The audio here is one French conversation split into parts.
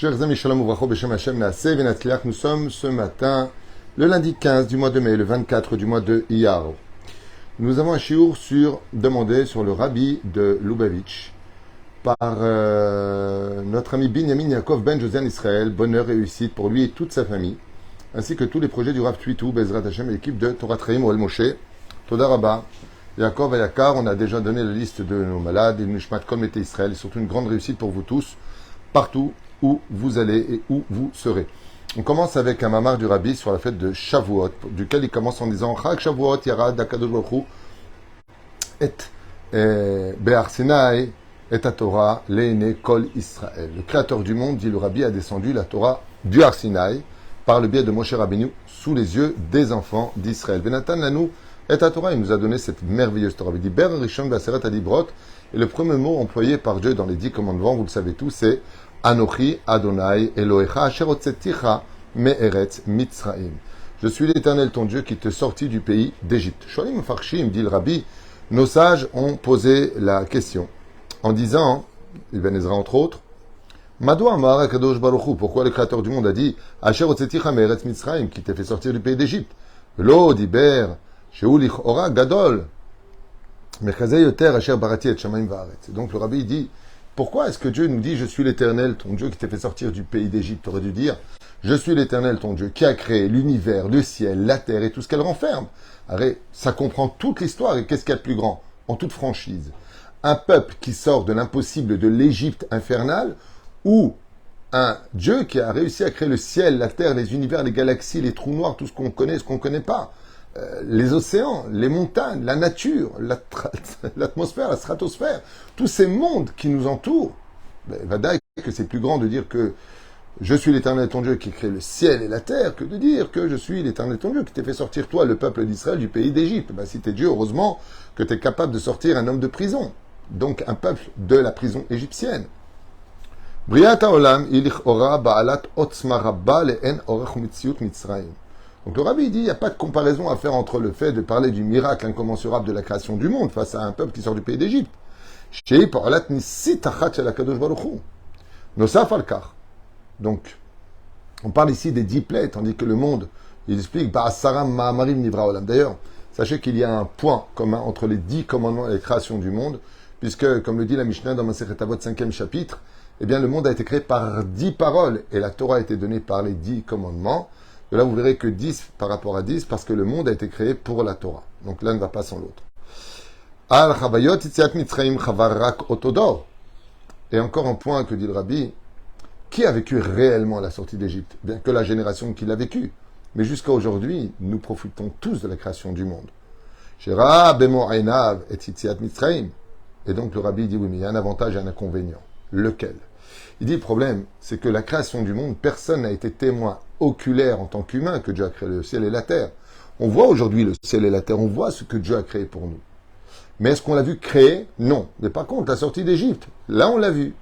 Chers amis, shalom uvracho, b'shem Hashem, naaseh v'natzliach. Nous sommes ce matin, le lundi 15 du mois de mai, le 24 du mois de Iyar. Nous avons un shiur demandé sur le rabbi de Lubavitch par notre ami Binyamin Yaakov Ben Josian Israël. Bonheur et réussite pour lui et toute sa famille, ainsi que tous les projets du Rav Twitou, Bezrat Hashem et l'équipe de Torah Traim ou El Moshe. Toda Rabba. Yaakov et Yakar, on a déjà donné la liste de nos malades, et Nishmat Kol Mete Israël, et surtout une grande réussite pour vous tous, partout où vous allez et où vous serez. On commence avec un mamar du Rabbi sur la fête de Shavuot, duquel il commence en disant Chag Shavuot Yarad Akadosh Baruch Hu et Be'ar Sinai et à Torah Le'ene Kol Israël. Le Créateur du monde, dit le Rabbi, a descendu la Torah du Har Sinai par le biais de Moshe Rabbeinu sous les yeux des enfants d'Israël. Benatan Lanou et à Torah, il nous a donné cette merveilleuse Torah. Il dit Ber Rishon Baseret Adibrot, et le premier mot employé par Dieu dans les 10 commandements, vous le savez tous, c'est Anochi Adonai Elohecha Asher hotzeticha me'eretz Mitzraim. Je suis l'Éternel ton Dieu qui te sortit du pays d'Égypte. Sholim Farshim, dit le Rabbi, nos sages ont posé la question en disant, Ibn Ezra entre autres, Madou Amar Akadosh Baruch Hu, pourquoi le Créateur du monde a dit Asher hotzeticha me'eretz Mitzraim, qui t'a fait sortir du pays d'Égypte? Lo diber Sheulich Ora Gadol Mechazei Yoter Asher Barati et Shamayim Vaaretz. Donc le Rabbi dit, pourquoi est-ce que Dieu nous dit « Je suis l'Éternel, ton Dieu qui t'a fait sortir du pays d'Égypte » Tu aurais dû dire « Je suis l'Éternel, ton Dieu qui a créé l'univers, le ciel, la terre et tout ce qu'elle renferme. » Arrête, ça comprend toute l'histoire et qu'est-ce qu'il y a de plus grand? En toute franchise. Un peuple qui sort de l'impossible de l'Égypte infernale ou un Dieu qui a réussi à créer le ciel, la terre, les univers, les galaxies, les trous noirs, tout ce qu'on connaît, ce qu'on ne connaît pas. Les océans, les montagnes, la nature, l'atmosphère, la stratosphère, tous ces mondes qui nous entourent, vadaï que c'est plus grand de dire que je suis l'Éternel ton Dieu qui crée le ciel et la terre que de dire que je suis l'Éternel ton Dieu qui t'ai fait sortir toi, le peuple d'Israël, du pays d'Égypte. Si t'es Dieu, heureusement que t'es capable de sortir un homme de prison, donc un peuple de la prison égyptienne. Briat haolam ilich ora ba'alat otzma rabba le'en orech mitziut mitzrayim. Donc le Rabbi dit, il n'y a pas de comparaison à faire entre le fait de parler du miracle incommensurable de la création du monde face à un peuple qui sort du pays d'Égypte. Donc, on parle ici des 10 plaies, tandis que le monde, il explique, d'ailleurs, sachez qu'il y a un point commun entre les 10 commandements et la création du monde, puisque, comme le dit la Mishnah dans Masechet Avot, 5e chapitre, eh bien, le monde a été créé par 10 paroles, et la Torah a été donnée par les 10 commandements. Et là, vous verrez que 10 par rapport à 10, parce que le monde a été créé pour la Torah. Donc l'un ne va pas sans l'autre. Et encore un point que dit le Rabbi, qui a vécu réellement la sortie d'Égypte? Bien que la génération qui l'a vécu. Mais jusqu'à aujourd'hui, nous profitons tous de la création du monde. Et donc le Rabbi dit, oui, mais il y a un avantage et un inconvénient. Lequel? Il dit, le problème, c'est que la création du monde, personne n'a été témoin oculaire en tant qu'humain que Dieu a créé le ciel et la terre. On voit aujourd'hui le ciel et la terre, on voit ce que Dieu a créé pour nous. Mais est-ce qu'on l'a vu créer? Non. Mais par contre, la sortie d'Égypte, là on l'a vu.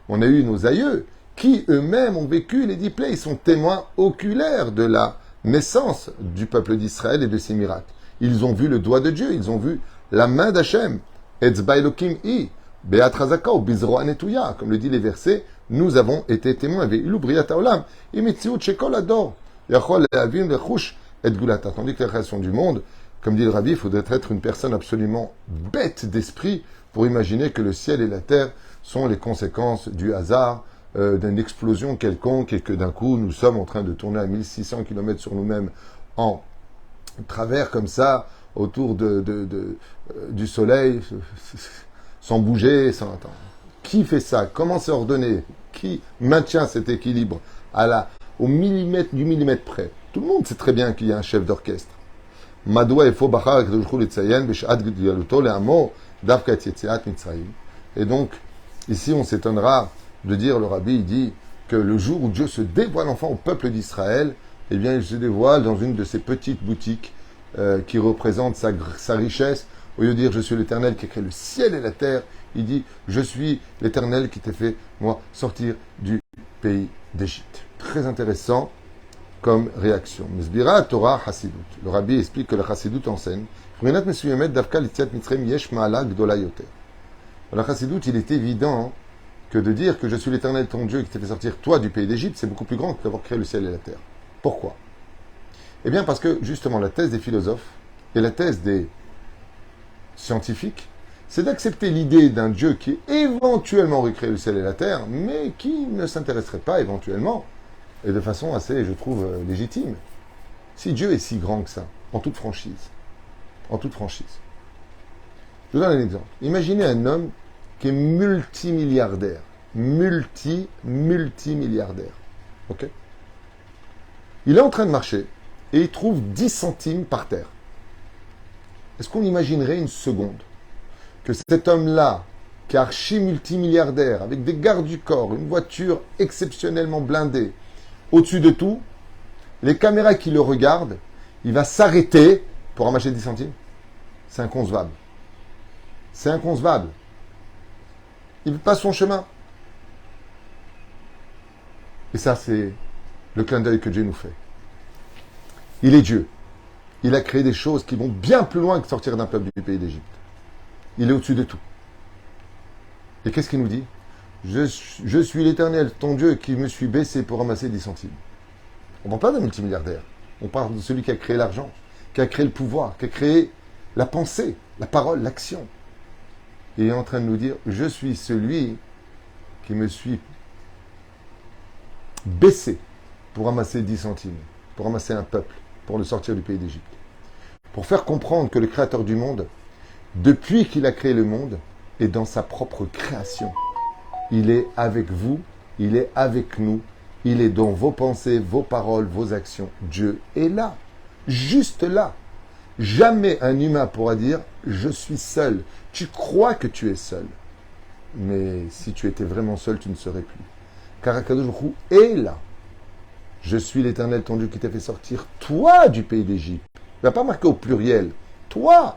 On a eu nos aïeux qui eux-mêmes ont vécu les 10 plaies. Ils sont témoins oculaires de la naissance du peuple d'Israël et de ses miracles. Ils ont vu le doigt de Dieu, ils ont vu la main d'Hachem. Etzba Elokim I. Be'atrazaka ou Bizro Anetuya, comme le dit les versets, nous avons été témoins. Tandis que la création du monde, comme dit le Rabbi, il faudrait être une personne absolument bête d'esprit pour imaginer que le ciel et la terre sont les conséquences du hasard, d'une explosion quelconque, et que d'un coup nous sommes en train de tourner à 1600 km sur nous-mêmes en travers comme ça, autour du soleil, sans bouger, sans attendre. Qui fait ça? Comment c'est ordonné? Qui maintient cet équilibre au millimètre du millimètre près? Tout le monde sait très bien qu'il y a un chef d'orchestre. Et donc, ici on s'étonnera de dire, le Rabbi il dit que le jour où Dieu se dévoile enfin au peuple d'Israël, eh bien il se dévoile dans une de ces petites boutiques qui représente sa richesse. Au lieu de dire « Je suis l'Éternel qui a créé le ciel et la terre », il dit « Je suis l'Éternel qui t'a fait, moi, sortir du pays d'Égypte ». Très intéressant comme réaction. Mesbira Torah Hasidut. Le Rabbi explique que la Hasidut enseigne « La Hasidut, il est évident que de dire que je suis l'Éternel ton Dieu qui t'a fait sortir toi du pays d'Égypte, c'est beaucoup plus grand que d'avoir créé le ciel et la terre. Pourquoi? Eh bien parce que justement la thèse des philosophes et la thèse des scientifiques, c'est d'accepter l'idée d'un Dieu qui éventuellement aurait créé le ciel et la terre, mais qui ne s'intéresserait pas éventuellement, et de façon assez, je trouve, légitime. Si Dieu est si grand que ça, en toute franchise, je vous donne un exemple. Imaginez un homme qui est multimilliardaire. Multimilliardaire. Ok? Il est en train de marcher et il trouve 10 centimes par terre. Est-ce qu'on imaginerait une seconde que cet homme-là, qui est archi-multimilliardaire, avec des gardes du corps, une voiture exceptionnellement blindée, au-dessus de tout, les caméras qui le regardent, il va s'arrêter pour ramasser 10 centimes? C'est inconcevable. C'est inconcevable. Il passe son chemin. Et ça, c'est le clin d'œil que Dieu nous fait. Il est Dieu. Il a créé des choses qui vont bien plus loin que sortir d'un peuple du pays d'Égypte. Il est au-dessus de tout. Et qu'est-ce qu'il nous dit? Je suis l'Éternel, ton Dieu, qui me suis baissé pour ramasser 10 centimes. On ne parle pas d'un multimilliardaire. On parle de celui qui a créé l'argent, qui a créé le pouvoir, qui a créé la pensée, la parole, l'action. Et il est en train de nous dire, je suis celui qui me suis baissé pour ramasser 10 centimes, pour ramasser un peuple, pour le sortir du pays d'Égypte. Pour faire comprendre que le Créateur du monde, depuis qu'il a créé le monde, est dans sa propre création. Il est avec vous, il est avec nous, il est dans vos pensées, vos paroles, vos actions. Dieu est là, juste là. Jamais un humain pourra dire « je suis seul ». Tu crois que tu es seul. Mais si tu étais vraiment seul, tu ne serais plus. Car Akadosh Baruch Hu est là. Je suis l'Éternel, ton Dieu, qui t'a fait sortir, toi, du pays d'Égypte. Il ne va pas marquer au pluriel. Toi,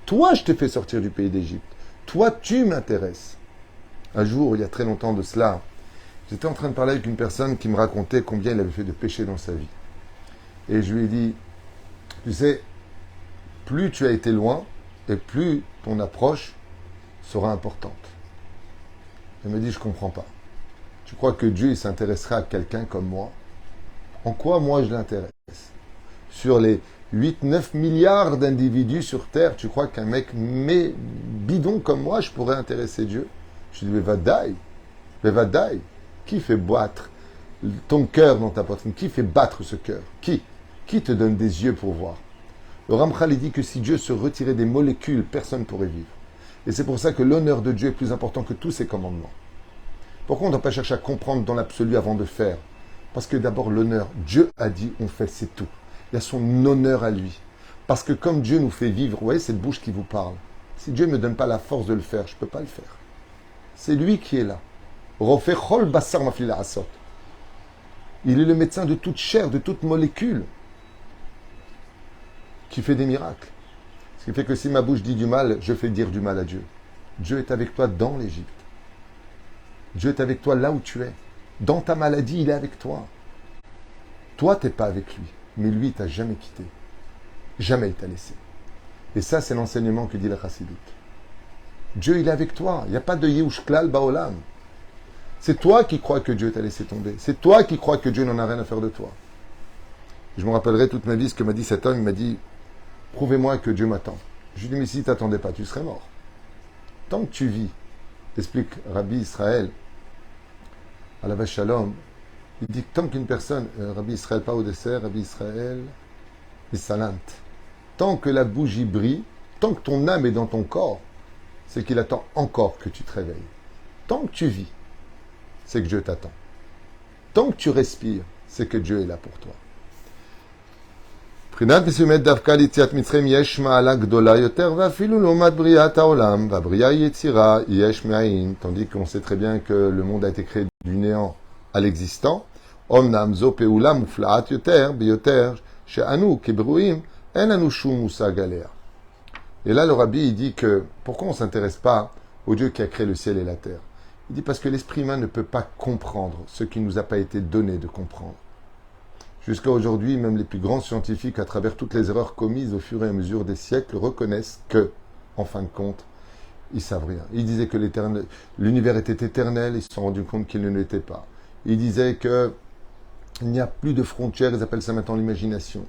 je t'ai fait sortir du pays d'Égypte. Toi, tu m'intéresses. Un jour, il y a très longtemps de cela, j'étais en train de parler avec une personne qui me racontait combien il avait fait de péchés dans sa vie. Et je lui ai dit, tu sais, plus tu as été loin, et plus ton approche sera importante. Elle me dit, je ne comprends pas. Tu crois que Dieu il s'intéresserait à quelqu'un comme moi? En quoi moi je l'intéresse? Sur les 8-9 milliards d'individus sur Terre, tu crois qu'un mec bidon comme moi, je pourrais intéresser Dieu? Je lui dis, mais vadaï, qui fait battre ton cœur dans ta poitrine? Qui fait battre ce cœur? Qui te donne des yeux pour voir? Le Ramchal il dit que si Dieu se retirait des molécules, personne ne pourrait vivre. Et c'est pour ça que l'honneur de Dieu est plus important que tous ses commandements. Pourquoi on ne doit pas chercher à comprendre dans l'absolu avant de faire? Parce que d'abord l'honneur, Dieu a dit, on fait, c'est tout. Il y a son honneur à lui. Parce que comme Dieu nous fait vivre, vous voyez cette bouche qui vous parle. Si Dieu ne me donne pas la force de le faire, je ne peux pas le faire. C'est lui qui est là. Il est le médecin de toute chair, de toute molécule, qui fait des miracles. Ce qui fait que si ma bouche dit du mal, je fais dire du mal à Dieu. Dieu est avec toi dans l'Égypte. Dieu est avec toi là où tu es. Dans ta maladie, il est avec toi. Toi, tu n'es pas avec lui. Mais lui, il t'a jamais quitté. Jamais il t'a laissé. Et ça, c'est l'enseignement que dit la Chassidoute. Dieu, il est avec toi. Il n'y a pas de Yehush Klal Baolam. C'est toi qui crois que Dieu t'a laissé tomber. C'est toi qui crois que Dieu n'en a rien à faire de toi. Je me rappellerai toute ma vie ce que m'a dit cet homme. Il m'a dit, prouvez-moi que Dieu m'attend. Je lui ai dit, mais si tu t'attendais pas, tu serais mort. Tant que tu vis, explique Rabbi Israël, à la vache Shalom, il dit que tant qu'une personne, Rabbi Israël, pas au dessert, Rabbi Israël, Salant, tant que la bougie brille, tant que ton âme est dans ton corps, c'est qu'il attend encore que tu te réveilles. Tant que tu vis, c'est que Dieu t'attend. Tant que tu respires, c'est que Dieu est là pour toi. מבחינת מסוימת דווקא על יציאת מצרים יש מעלה גדולה יותר, ואפילו לעומת בריאת העולם, והבריאה היא יצירה, יש מאין, tandis qu'on sait très bien que le monde a été créé du néant à l'existant, אמנם זו פעולה מופלאת יותר, ביותר, שאנו כברואים, אין לנו שום מושג עליה. Et là, le rabbi, il dit que, pourquoi on ne s'intéresse pas au Dieu qui a créé le ciel et la terre? Il dit parce que l'esprit humain ne peut pas comprendre ce qui ne nous a pas été donné de comprendre. Jusqu'à aujourd'hui, même les plus grands scientifiques, à travers toutes les erreurs commises au fur et à mesure des siècles, reconnaissent que, en fin de compte, Ils savent rien. Ils disaient que l'univers était éternel, ils se sont rendus compte qu'il ne l'était pas. Ils disaient qu'il n'y a plus de frontières, ils appellent ça maintenant l'imagination.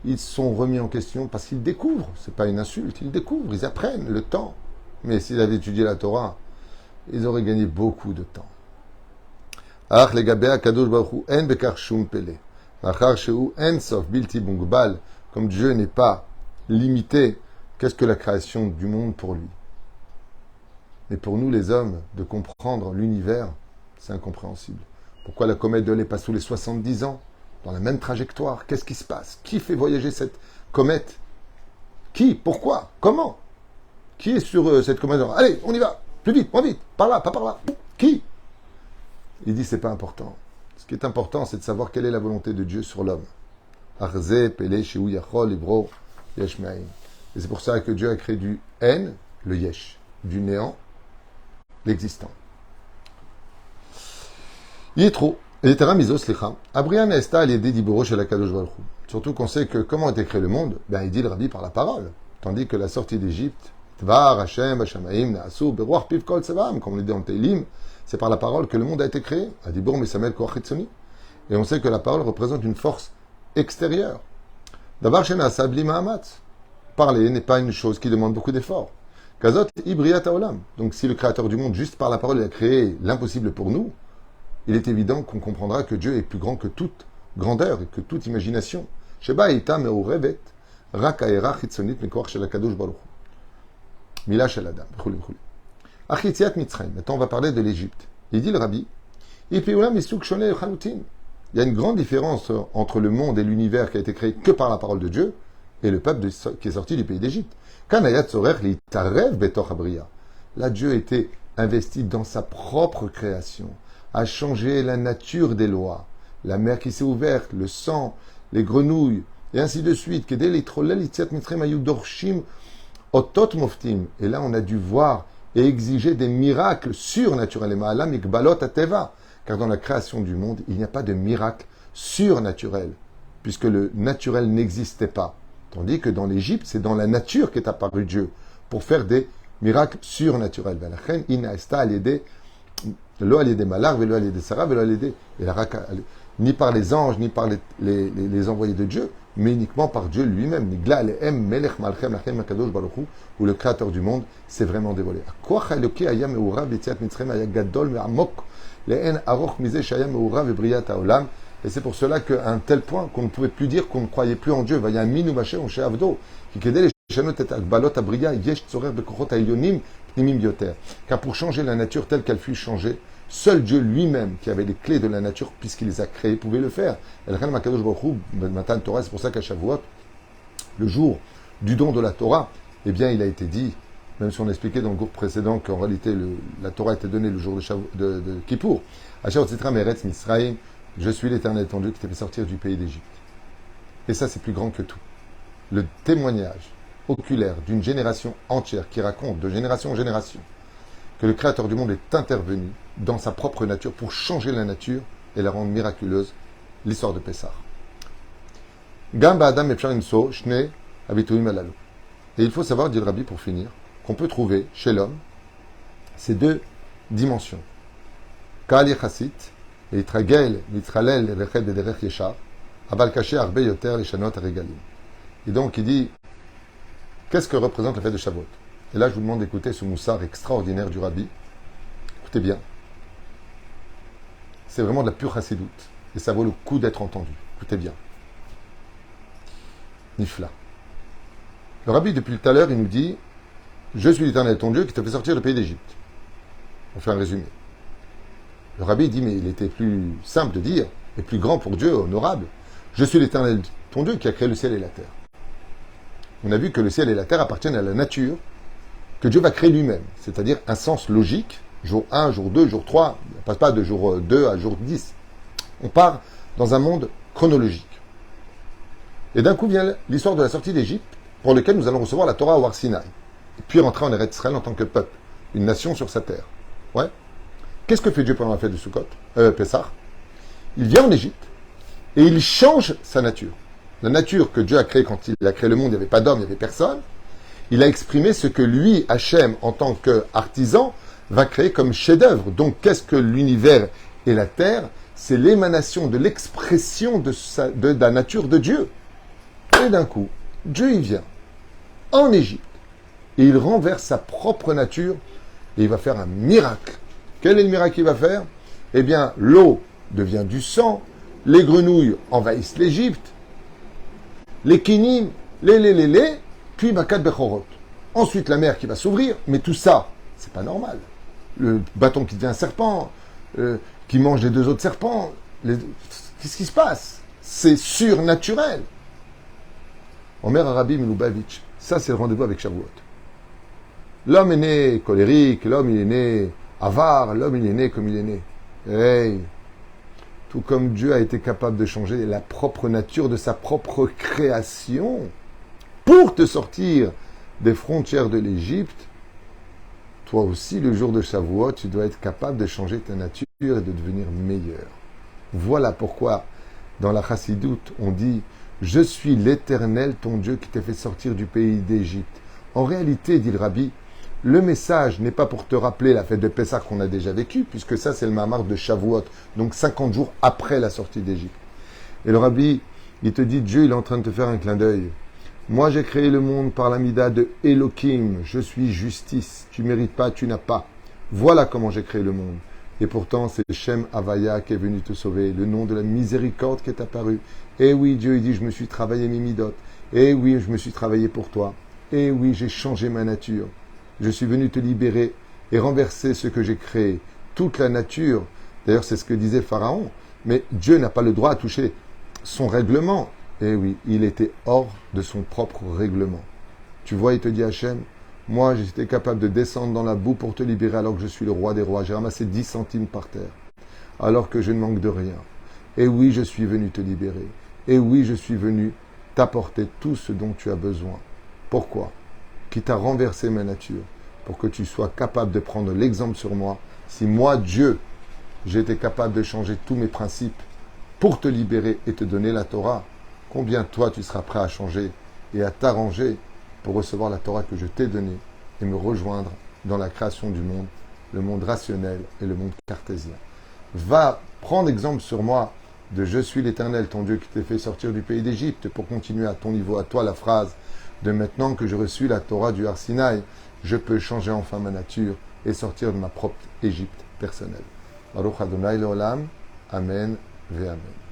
Ils se sont remis en question parce qu'ils découvrent, c'est pas une insulte, ils découvrent, ils apprennent le temps. Mais s'ils avaient étudié la Torah, ils auraient gagné beaucoup de temps. Ach legabe akadosh baruch hu en bekar shum pele. Machar shehu en sof bilti bungbal. Comme Dieu n'est pas limité, qu'est-ce que la création du monde pour lui? Mais pour nous les hommes, de comprendre l'univers, c'est incompréhensible. Pourquoi la comète de lait passe tous les 70 ans dans la même trajectoire? Qu'est-ce qui se passe? Qui fait voyager cette comète? Qui? Pourquoi? Comment? Qui est sur cette comète? Allez, on y va! Plus vite, moins vite! Par là, pas par là! Qui? Il dit, c'est pas important. Ce qui est important, c'est de savoir quelle est la volonté de Dieu sur l'homme. Arze, Pele, Shehu, Yachol, Ibro, Yesh Me'ain. Et c'est pour ça que Dieu a créé du N, le Yesh, du néant, l'existant. Yetro, Yetera Mizo Slicha, Abrian Esta Aliede Diboro Shel Akadosh Baruch Hu. Surtout qu'on sait que comment a été créé le monde, ben il dit le Rabbi par la parole. Tandis que la sortie d'Égypte, Tvar, Hashem, Hashamaim, Naasu, Beruach, Piv Kol Tsevam, comme on le dit dans le Teilim, c'est par la parole que le monde a été créé. Adibor Mesamel Koach Hitzoni. Et on sait que la parole représente une force extérieure. Davar Shena Sabli Mahamatz. Parler n'est pas une chose qui demande beaucoup d'efforts. Kazot Ibriat Haolam. Donc si le créateur du monde, juste par la parole, il a créé l'impossible pour nous, il est évident qu'on comprendra que Dieu est plus grand que toute grandeur et que toute imagination. Sheba Ita Meurevet, Rak Aera Hitzonit Mekoach Shel Akadosh Baruch Hu. Mila Shel Adam. Achitziat Mitzrayim. Maintenant, on va parler de l'Égypte. Il dit le Rabbi, Ipeulam Isuk Shoneh Chalutin. Il y a une grande différence entre le monde et l'univers qui a été créé que par la parole de Dieu et le peuple qui est sorti du pays d'Égypte. Kanayat Sorer Litarev Betor Abria. Là, Dieu était investi dans sa propre création, a changé la nature des lois. La mer qui s'est ouverte, le sang, les grenouilles, et ainsi de suite. Kedei litrolel itziat Mitzrayim ayu dorshim otot moftim. Et là, on a dû voir et exiger des miracles surnaturels. Ma'alam ikbalot ateva. Car dans la création du monde, il n'y a pas de miracle surnaturel, puisque le naturel n'existait pas. Tandis que dans l'Égypte, c'est dans la nature qu'est apparu Dieu, pour faire des miracles surnaturels. Ni par les anges, ni par les envoyés de Dieu, mais uniquement par Dieu lui-même. Où le créateur du monde s'est vraiment dévoilé. Et c'est pour cela qu'à un tel point qu'on ne pouvait plus dire qu'on ne croyait plus en Dieu. Car pour changer la nature telle qu'elle fut changée, seul Dieu lui-même, qui avait les clés de la nature, puisqu'il les a créées, pouvait le faire. C'est pour ça qu'à Shavuot, le jour du don de la Torah, eh bien, il a été dit, même si on expliquait dans le cours précédent qu'en réalité, la Torah était donnée le jour de Kippour. Je suis l'Éternel ton Dieu qui t'a fait sortir du pays d'Égypte. Et ça, c'est plus grand que tout. Le témoignage oculaire d'une génération entière qui raconte de génération en génération que le Créateur du monde est intervenu dans sa propre nature pour changer la nature et la rendre miraculeuse, l'histoire de Pessah. Gamba Adam Epcharimso, Shne, Abituim Alalu. Et il faut savoir, dit le Rabbi pour finir, qu'on peut trouver chez l'homme ces deux dimensions. Kal Yechassit, et Tragel, Mitralel, Rechet Bederech Yeshar, Abal Kaché Arbe Yoter, Lishanot Regalim. Et donc il dit, qu'est-ce que représente la fête de Shavuot? Et là je vous demande d'écouter ce moussard extraordinaire du Rabbi. Écoutez bien. C'est vraiment de la pure chassidoute. Et ça vaut le coup d'être entendu. Écoutez bien. Nifla. Le Rabbi, depuis tout à l'heure, il nous dit, je suis l'Éternel ton Dieu qui t'a fait sortir du pays d'Égypte. On fait un résumé. Le Rabbi dit, mais il était plus simple de dire, et plus grand pour Dieu, honorable, je suis l'Éternel ton Dieu qui a créé le ciel et la terre. On a vu que le ciel et la terre appartiennent à la nature que Dieu va créer lui-même, c'est-à-dire un sens logique, jour 1, jour 2, jour 3, on ne passe pas de jour 2 à jour 10. On part dans un monde chronologique. Et d'un coup vient l'histoire de la sortie d'Égypte, pour laquelle nous allons recevoir la Torah au Har Sinaï, et puis rentrer en Eretz Israël en tant que peuple, une nation sur sa terre. Ouais. Qu'est-ce que fait Dieu pendant la fête de Sukkot, Pessah? Il vient en Égypte, et il change sa nature. La nature que Dieu a créée quand il a créé le monde, il n'y avait pas d'homme, il n'y avait personne. il a exprimé ce que lui, Hachem, en tant qu'artisan, va créer comme chef-d'œuvre. Donc, qu'est-ce que l'univers et la terre? C'est l'émanation de l'expression de la nature de Dieu. Et d'un coup, Dieu, il vient en Égypte et il renverse sa propre nature et il va faire un miracle. Quel est le miracle qu'il va faire? Eh bien, l'eau devient du sang, les grenouilles envahissent l'Égypte, les kinim, puis Makat Bechorot. Ensuite, la mer qui va s'ouvrir, mais tout ça, c'est pas normal. Le bâton qui devient un serpent, qui mange les deux autres serpents, qu'est-ce qui se passe? C'est surnaturel. Omer Arabi Lubavitch, ça c'est le rendez-vous avec Shavuot. L'homme est né colérique, l'homme il est né avare, l'homme il est né comme il est né. Hey, tout comme Dieu a été capable de changer la propre nature de sa propre création pour te sortir des frontières de l'Égypte, toi aussi, le jour de Shavuot, tu dois être capable de changer ta nature et de devenir meilleur. Voilà pourquoi, dans la Chassidoute, on dit « Je suis l'Éternel, ton Dieu, qui t'a fait sortir du pays d'Égypte ». En réalité, dit le Rabbi, le message n'est pas pour te rappeler la fête de Pessah qu'on a déjà vécue, puisque ça, c'est le Mamar de Shavuot, donc 50 jours après la sortie d'Égypte. Et le Rabbi, il te dit, Dieu, il est en train de te faire un clin d'œil. Moi, j'ai créé le monde par l'amida de Elohim. Je suis justice. Tu mérites pas, tu n'as pas. Voilà comment j'ai créé le monde. Et pourtant, c'est Shem Havaya qui est venu te sauver, le nom de la miséricorde qui est apparu. Et oui, Dieu, il dit, je me suis travaillé mes midot. Et oui, je me suis travaillé pour toi. Et oui, j'ai changé ma nature. Je suis venu te libérer et renverser ce que j'ai créé. Toute la nature. D'ailleurs, c'est ce que disait Pharaon. Mais Dieu n'a pas le droit à toucher son règlement. Eh oui, il était hors de son propre règlement. Tu vois, il te dit Hachem, moi j'étais capable de descendre dans la boue pour te libérer alors que je suis le roi des rois. J'ai ramassé 10 centimes par terre, alors que je ne manque de rien. Et oui, je suis venu te libérer. Et oui, je suis venu t'apporter tout ce dont tu as besoin. Pourquoi? Qui t'a renversé ma nature, pour que tu sois capable de prendre l'exemple sur moi. Si moi, Dieu, j'ai été capable de changer tous mes principes pour te libérer et te donner la Torah, combien toi tu seras prêt à changer et à t'arranger pour recevoir la Torah que je t'ai donnée et me rejoindre dans la création du monde, le monde rationnel et le monde cartésien. Va prendre exemple sur moi de je suis l'Éternel, ton Dieu qui t'ai fait sortir du pays d'Égypte pour continuer à ton niveau, à toi la phrase de maintenant que j'ai reçu la Torah du Har Sinaï, je peux changer enfin ma nature et sortir de ma propre Égypte personnelle. Baruch Adonai Leolam, Amen ve Amen.